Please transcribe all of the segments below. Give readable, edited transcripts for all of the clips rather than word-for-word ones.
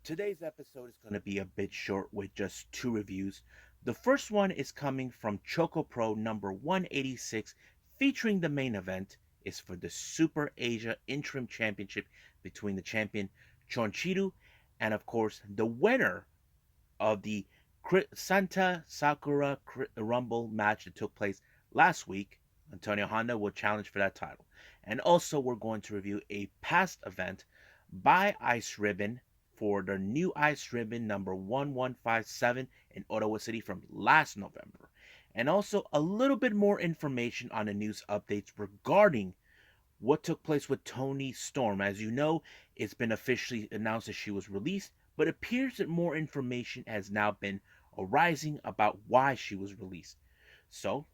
Today's episode is going to be a bit short with just two reviews. The first one is coming from ChocoPro number 186, featuring the main event is for the Super Asia Interim Championship between the champion Chonchiru and of course the winner of the Santa Sakura Rumble match that took place last week. Antonio Honda will challenge for that title. And also, we're going to review a past event by Ice Ribbon for the new Ice Ribbon number 1157 in Ottawa City from last November. And also, a little bit more information on the news updates regarding what took place with Toni Storm. As you know, it's been officially announced that she was released, but it appears that more information has now been arising about why she was released. So,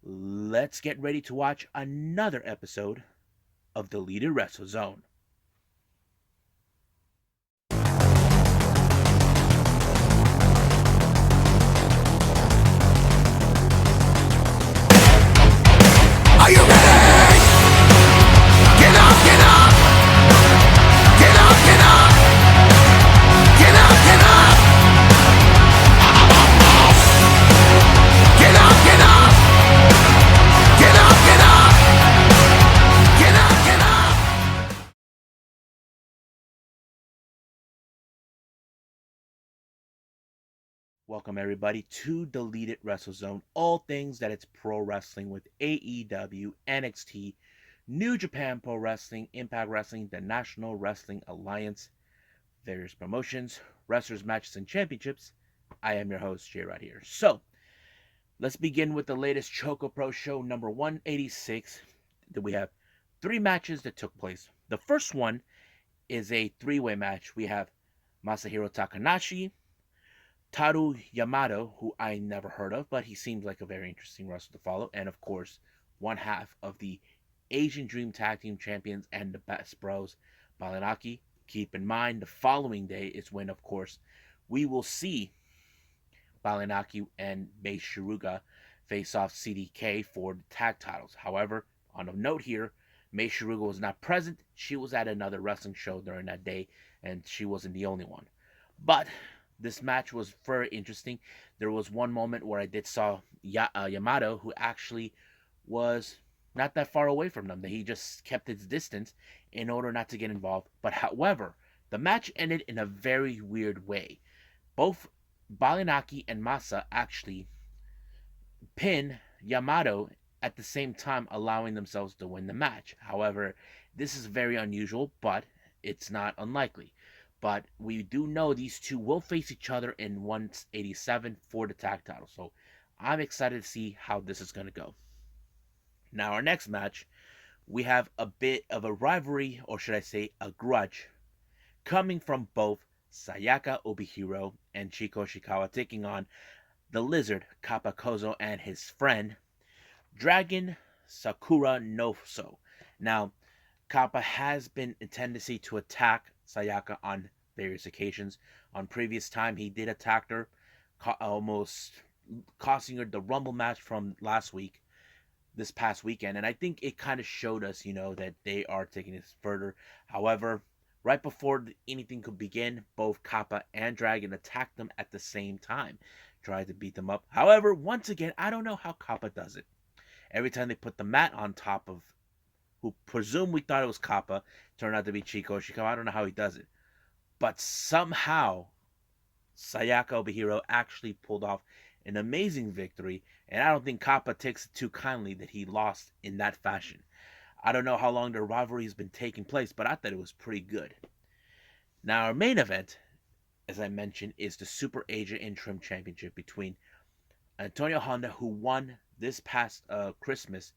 let's get ready to watch another episode of Deleted Wrestle Zone. Are you ready? Get up, get up! Get up, get up! Get up, get up! Get up, get up! Get up, get up! Get up, get up! Welcome everybody to Deleted Wrestle Zone. All things that it's pro wrestling with AEW, NXT, New Japan Pro Wrestling, Impact Wrestling, the National Wrestling Alliance, various promotions, wrestlers, matches, and championships. I am your host, Jay right here. So, let's begin with the latest ChocoPro show number 186. We have three matches that took place. The first one is a three-way match. We have Masahiro Takanashi, Taru Yamato, who I never heard of, but he seems like a very interesting wrestler to follow, and of course, one half of the Asian Dream Tag Team Champions and the Best Bros, Balanaki. Keep in mind, the following day is when, of course, we will see Balanaki and Mei Shiruga face off CDK for the tag titles. However, on a note here, Mei Shiruga was not present. She was at another wrestling show during that day, and she wasn't the only one. But this match was very interesting. There was one moment where I did saw Yamato, who actually was not that far away from them. That he just kept his distance in order not to get involved. But however, the match ended in a very weird way. Both Balinaki and Masa actually pin Yamato at the same time, allowing themselves to win the match. However, this is very unusual, but it's not unlikely. But we do know these two will face each other in 187 for the tag title. So I'm excited to see how this is going to go. Now, our next match, we have a bit of a rivalry, or should I say a grudge, coming from both Sayaka Obihiro and Chiko Shikawa, taking on the Lizard Kappa Kozo and his friend Dragon Sakura Noso. Now, Kappa has been a tendency to attack Sayaka on various occasions. On previous time, he did attack her, almost costing her the Rumble match from last week, this past weekend. And I think it kind of showed us, that they are taking this further. However, right before anything could begin, both Kappa and Dragon attacked them at the same time, tried to beat them up. However, once again, I don't know how Kappa does it. Every time they put the mat on top of who presumed we thought it was Kappa, turned out to be Chiko Shikawa. I don't know how he does it. But somehow, Sayaka Obihiro actually pulled off an amazing victory, and I don't think Kappa takes it too kindly that he lost in that fashion. I don't know how long the rivalry has been taking place, but I thought it was pretty good. Now, our main event, as I mentioned, is the Super Asia Interim Championship between Antonio Honda, who won this past Christmas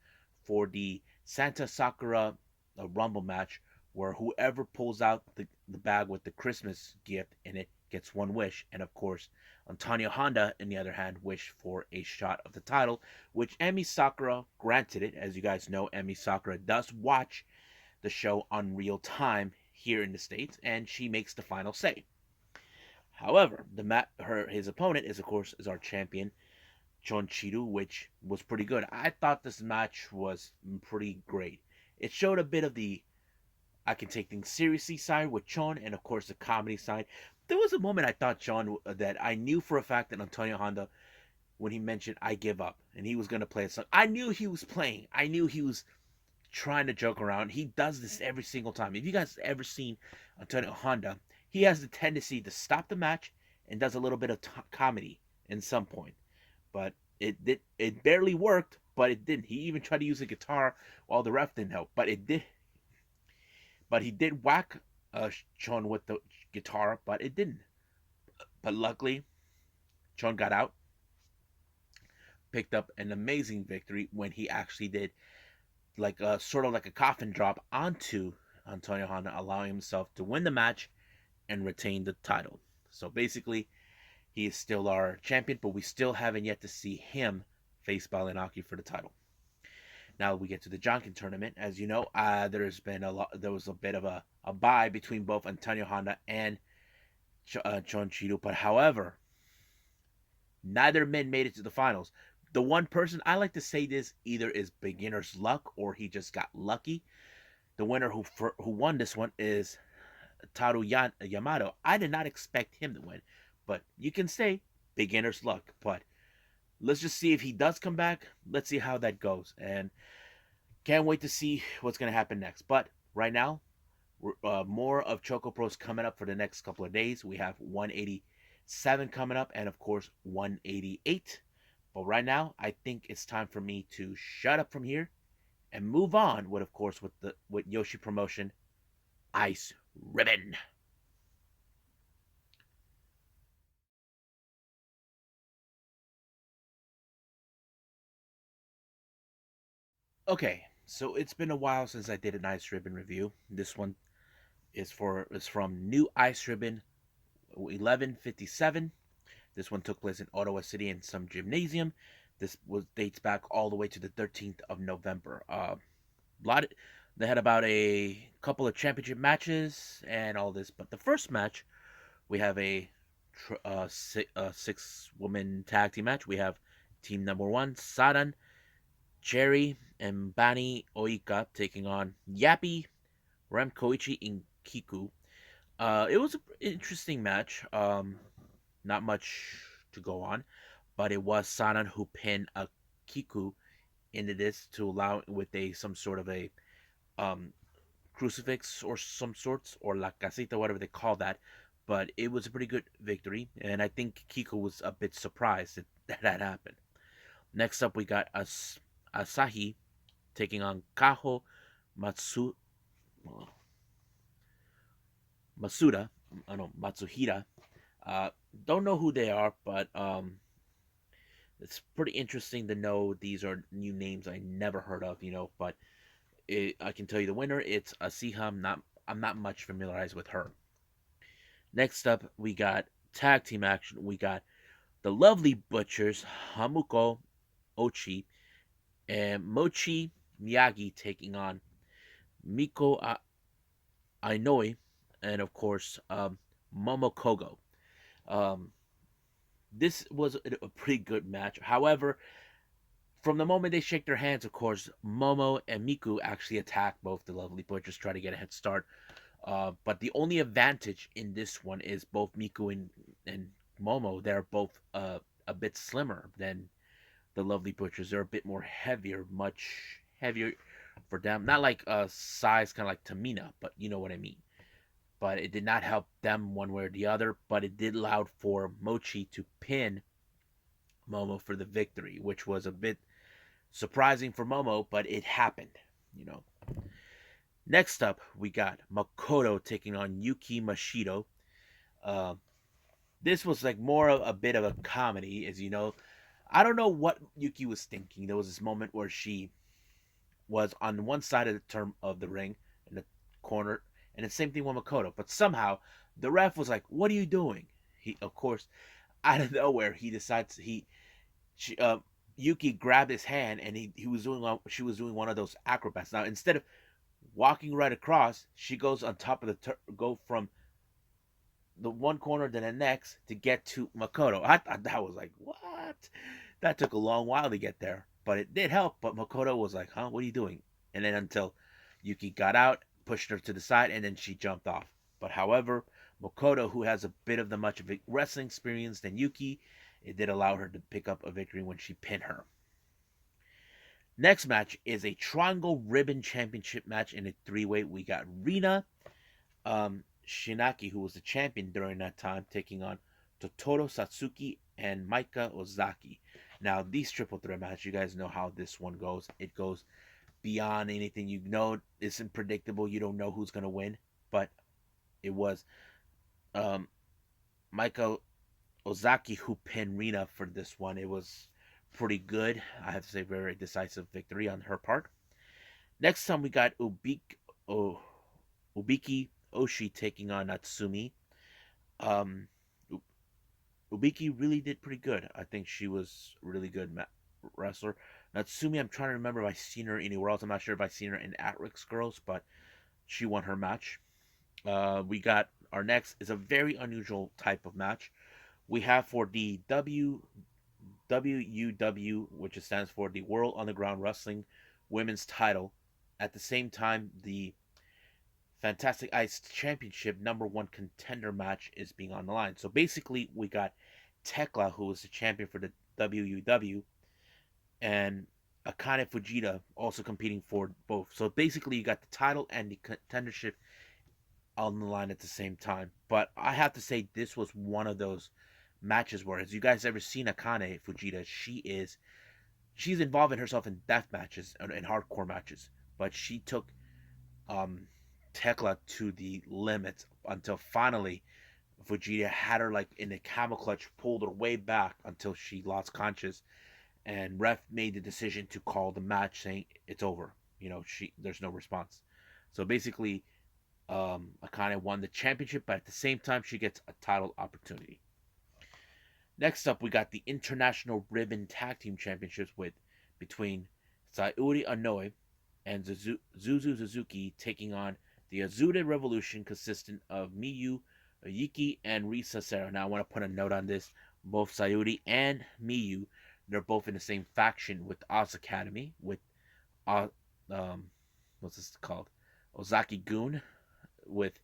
for the Santa Sakura Rumble match, where whoever pulls out the bag with the Christmas gift in it gets one wish. And of course, Antonio Honda, on the other hand, wished for a shot of the title, which Emi Sakura granted it. As you guys know, Emi Sakura does watch the show on real time here in the States, and she makes the final say. However, his opponent is, of course, our champion, Chonchiru, which was pretty good. I thought this match was pretty great. It showed a bit of the I can take things seriously side with Chon, and of course the comedy side. There was a moment I thought Chon that I knew for a fact that Antonio Honda, when he mentioned "I give up" and he was gonna play a song, I knew he was playing. I knew he was trying to joke around. He does this every single time. If you guys ever seen Antonio Honda, he has the tendency to stop the match and does a little bit of comedy in some point. But it barely worked, but it didn't. He even tried to use a guitar while the ref didn't help, but it did. But he did whack Chon with the guitar, but it didn't. But luckily, Chon got out, picked up an amazing victory when he actually did like a sort of like a coffin drop onto Antonio Honda, allowing himself to win the match and retain the title. So basically, he is still our champion, but we still haven't yet to see him face Balanaki for the title. Now we get to the Jonkin tournament. As you know, there was a bit of a bye between both Antonio Honda and Chon Chiru, but however, neither men made it to the finals. The one person I like to say this either is beginner's luck or he just got lucky. The winner who won this one is Taru Yamato. I did not expect him to win, but you can say beginner's luck. But let's just see if he does come back. Let's see how that goes, and can't wait to see what's going to happen next. But right now, more of ChocoPros coming up for the next couple of days. We have 187 coming up, and of course 188. But right now, I think it's time for me to shut up from here and move on with, of course, with Yoshi Promotion Ice Ribbon. Okay, so it's been a while since I did an Ice Ribbon review. This one is from New Ice Ribbon 1157. This one took place in Ottawa City in some gymnasium. This was dates back all the way to the 13th of November. Lot of, they had about a couple of championship matches and all this, but the first match we have a six woman tag team match. We have team number one Sadan, Cherry, and Bani Oika taking on Yappy, Koichi, and Kiku. It was an interesting match. Not much to go on, but it was Sanan who pinned a Kiku into this to allow with a some sort of a um, crucifix or some sorts or la casita, whatever they call that. But it was a pretty good victory, and I think Kiku was a bit surprised that that happened. Next up, we got Asahi taking on Kaho Matsu Masuda. I know Matsuhira. Uh, don't know who they are, but it's pretty interesting to know these are new names I never heard of. But I can tell you the winner. It's Asiha. I'm not much familiarized with her. Next up, we got tag team action. We got the Lovely Butchers, Hamuko Ochi, and Mochi Miyagi taking on Miko Ainoi, and of course, Momo Kogo. Um, this was a pretty good match. However, from the moment they shake their hands, of course, Momo and Miku actually attack both the Lovely Butchers, try to get a head start. But the only advantage in this one is both Miku and Momo. They're both a bit slimmer than the Lovely Butchers. They're a bit more heavier, much heavier for them. Not like size, kind of like Tamina, but you know what I mean. But it did not help them one way or the other. But it did allow for Mochi to pin Momo for the victory, which was a bit surprising for Momo, but it happened. You know. Next up, we got Makoto taking on Yuki Mashido. Uh, this was like more of a bit of a comedy, as you know. I don't know what Yuki was thinking. There was this moment where she was on one side of the term of the ring in the corner, and the same thing with Makoto. But somehow the ref was like, "What are you doing?" He, of course, out of nowhere, he decides she, Yuki grabbed his hand, and he was doing she was doing one of those acrobats. Now instead of walking right across, she goes on top of go from the one corner to the next to get to Makoto. I thought that was like, what? That took a long while to get there, but it did help. But Makoto was like, huh, what are you doing? And then until Yuki got out, pushed her to the side, and then she jumped off. But however, Makoto, who has a bit of the much of wrestling experience than Yuki, it did allow her to pick up a victory when she pinned her. Next match is a Triangle Ribbon Championship match in a three-way. We got Rina Shinaki, who was the champion during that time, taking on Totoro Satsuki and Maika Ozaki. Now, these triple threat matches, you guys know how this one goes. It goes beyond anything you know. It's unpredictable. You don't know who's going to win. But it was um, Maika Ozaki who pinned Rina for this one. It was pretty good. I have to say, very decisive victory on her part. Next time we got Ubiki Oshi taking on Natsumi. Um, Ubiki really did pretty good. I think she was a really good wrestler. Natsumi, I'm trying to remember if I've seen her anywhere else. I'm not sure if I've seen her in Atrix Girls, but she won her match. We got our next is a very unusual type of match. We have for the WUW, which stands for the World Underground Wrestling Women's Title. At the same time, the Fantastic Ice Championship #1 contender match is being on the line. So basically, we got Tekla, who is the champion for the WUW, and Akane Fujita also competing for both. So basically, you got the title and the contendership on the line at the same time. But I have to say, this was one of those matches where, as you guys ever seen Akane Fujita, she's involving herself in death matches and hardcore matches, but she took um Tekla to the limits until finally Fujita had her like in a camel clutch, pulled her way back until she lost conscious, and ref made the decision to call the match, saying it's over. There's no response. So basically, Akane won the championship, but at the same time, she gets a title opportunity. Next up, we got the International Ribbon Tag Team Championships between Sayuri Anoe and Zuzu Suzuki taking on the Azude Revolution, consistent of Miyu, Yiki, and Risa Serra. Now, I want to put a note on this. Both Sayuri and Miyu, they're both in the same faction with Oz Academy, with uh, what's this called? Ozaki Gun, with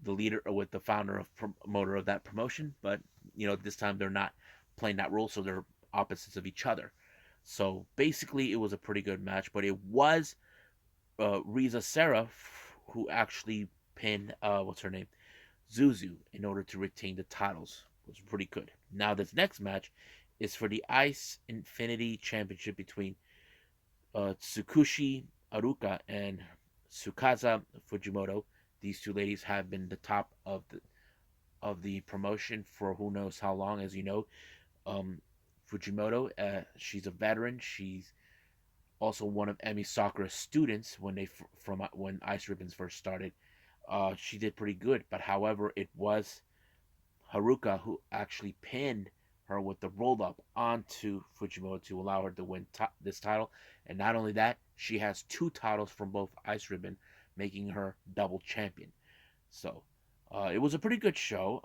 the leader or with the founder of promoter of that promotion. But this time they're not playing that role, so they're opposites of each other. So basically, it was a pretty good match, but it was Riza Serra who actually pinned what's her name, Zuzu, in order to retain the titles. It was pretty good. Now this next match is for the ICEinfinity Championship between Tsukushi Haruka and Tsukasa Fujimoto. These two ladies have been the top of the promotion for who knows how long. As you know, Fujimoto, she's a veteran. She's also one of Emi Sakura's students when Ice Ribbons first started. She did pretty good, but however, it was Haruka who actually pinned her with the roll up onto Fujimoto to allow her to win this title. And not only that, she has 2 titles from both Ice Ribbon, making her double champion. So it was a pretty good show,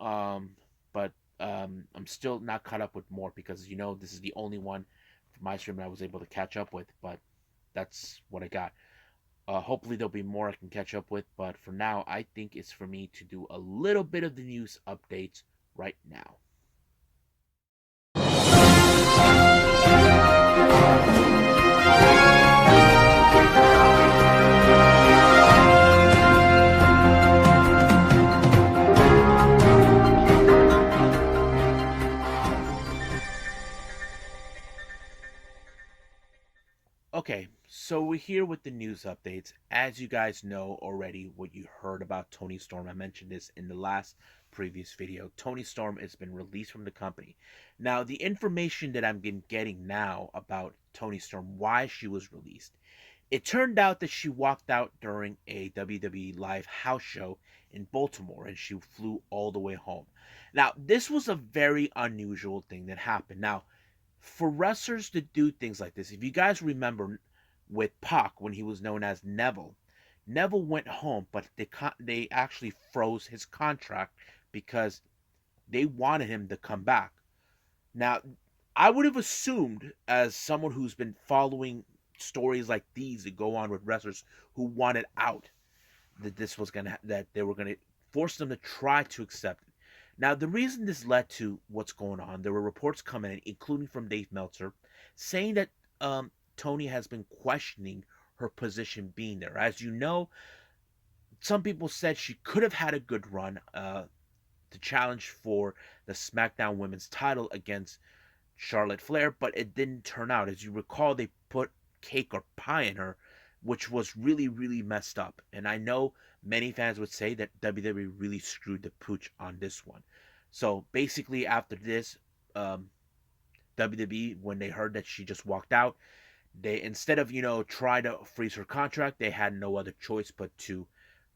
but I'm still not caught up with more because this is the only one from Ice Ribbon I was able to catch up with. But that's what I got. Hopefully there'll be more I can catch up with, but for now, I think it's for me to do a little bit of the news updates right now. Okay, so we're here with the news updates. As you guys know already, what you heard about Toni Storm, I mentioned this in the last previous video. Toni Storm has been released from the company. Now, the information that I'm getting now about Toni Storm, why she was released, it turned out that she walked out during a WWE live house show in Baltimore and she flew all the way home. Now, this was a very unusual thing that happened. Now, for wrestlers to do things like this, if you guys remember with Pac when he was known as Neville, Neville went home, but they actually froze his contract because they wanted him to come back. Now, I would have assumed, as someone who's been following stories like these that go on with wrestlers who wanted out, that that they were gonna force them to try to accept it. Now, the reason this led to what's going on, there were reports coming in, including from Dave Meltzer, saying that Toni has been questioning her position being there. As you know, some people said she could have had a good run to challenge for the SmackDown Women's title against Charlotte Flair, but it didn't turn out. As you recall, they put cake or pie in her, which was really, really messed up. And I know many fans would say that WWE really screwed the pooch on this one. So basically, after this, WWE, when they heard that she just walked out, they, instead of try to freeze her contract, they had no other choice but to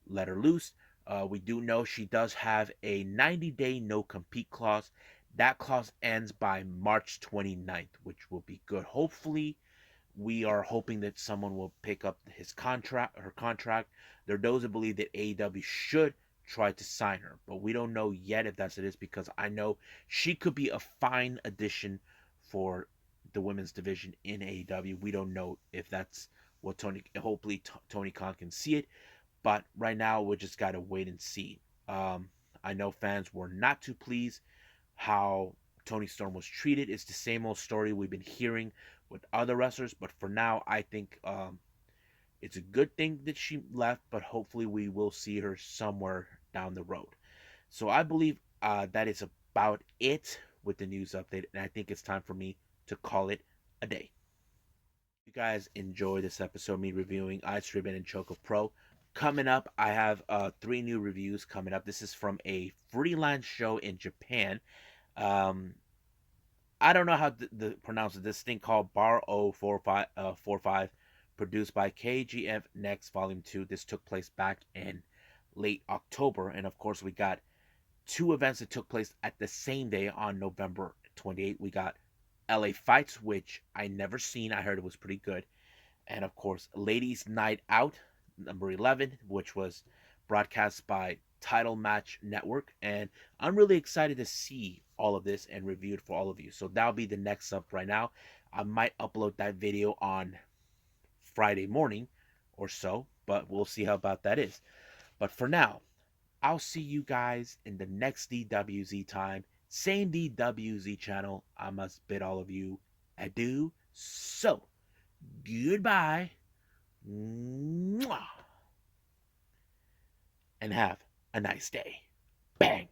let her loose. We do know she does have a 90-day no compete clause. That clause ends by March 29th, which will be good. Hopefully, we are hoping that someone will pick up her contract. There are those that believe that AEW should try to sign her, but we don't know yet if that's it is, because I know she could be a fine addition for the women's division in AEW. We don't know if that's what Tony. Hopefully, Tony Khan can see it, but right now we just gotta wait and see. I know fans were not too pleased how Toni Storm was treated. It's the same old story we've been hearing with other wrestlers, but for now, I think it's a good thing that she left, but hopefully we will see her somewhere down the road. So I believe that is about it with the news update, and I think it's time for me to call it a day. You guys enjoy this episode, me reviewing ICEribbon and ChocoPro. Coming up, I have three new reviews coming up. This is from a freelance show in Japan. Um, I don't know how to pronounce it. This thing called Bar 045, produced by KGF Next Volume 2. This took place back in late October. And of course, we got two events that took place at the same day on November 28th. We got LA Fights, which I never seen. I heard it was pretty good. And of course, Ladies Night Out, number 11, which was broadcast by Title Match Network. And I'm really excited to see all of this and review it for all of you. So that'll be the next up right now. I might upload that video on Friday morning or so, but we'll see how about that is. But for now, I'll see you guys in the next DWZ time. Same DWZ channel. I must bid all of you adieu. So, goodbye. Mwah. And have a nice day. Bang.